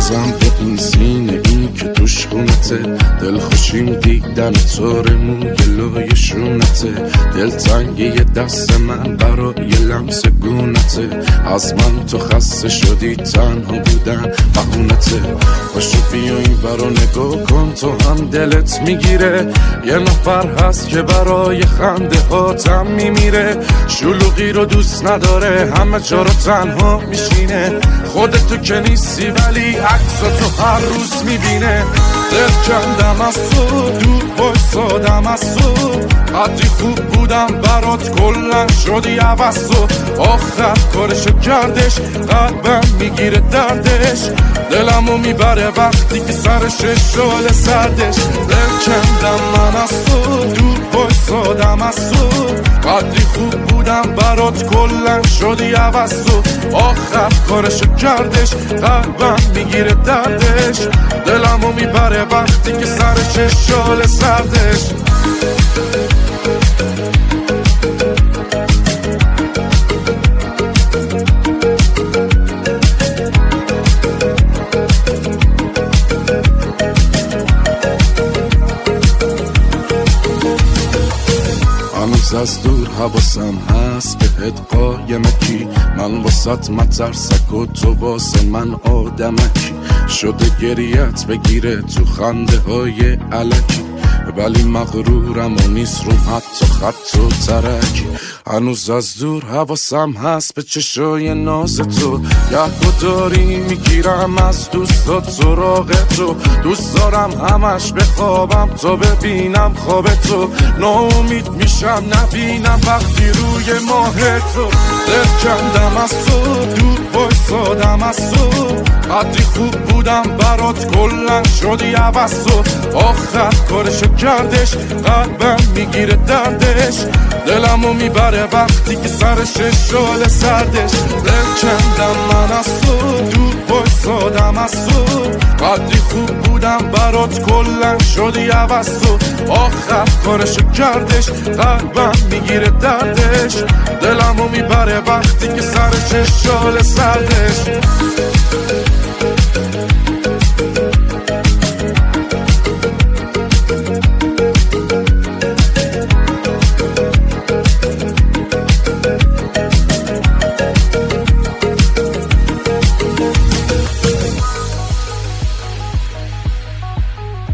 نزن به این سینه این که توش خونته، دل خوشیم دیدن طور موی لای شونته، دل تنگی دست من برای لمس گونته، از من تو خسته شدی تنها بودن بهونته. باشو بیا این برا نگاه کن تو هم دلت میگیره، یه نفر هست که برای خنده هاتم میمیره، شلوغی رو دوست نداره همه جا رو تنها میشینه، خودتو که نیستی ولی عکساتو هر روز میبینه. دل کندم از تو دور بایستادم از تو، قدری خوب بودم برات کلن شدی عوض تو، آخر کارشو کردش قلبم میگیره دردش، دلمو میبره وقتی که سرش شال سردش. دل کندم من از تو دور بایستادم از تو، قدری خوب بودم برات کلن شدی عوض تو، آخر کارشو کردش قلبم میگیره دردش، دلمو میبره وقتی که سرش شال سردش. هنوز از دور حواسم هست بهت قایمکی، من واسط مترسک و تو واسه من آدمکی، شده گریت بگیره تو خنده های علکی، ولی مغرورم و نیست روم حتی خط و ترکی. هنوز از دور حواسم هست به چشای ناز تو، گهگداری میگیرم از دوستات سراغ تو، دوست دارم همش بخوابم تا ببینم خواب تو، ناامید میشم نبینم وقتی روی ماه تو. دل کندم از تو دور بایستادم از تو، قدری خوب بودم برات کلن شدی عوض تو، آخر کارشو کردش قلبم میگیره دردش، دلمو میبره وقتی که سرش شال سردش. دل کندم من از تو دور بایستادم از تو، قدری خوب بودم برات کلن شدی عوض تو، آخر کارشو کردش قلبم میگیره دردش، دلمو میبره وقتی که سرش شال سردش.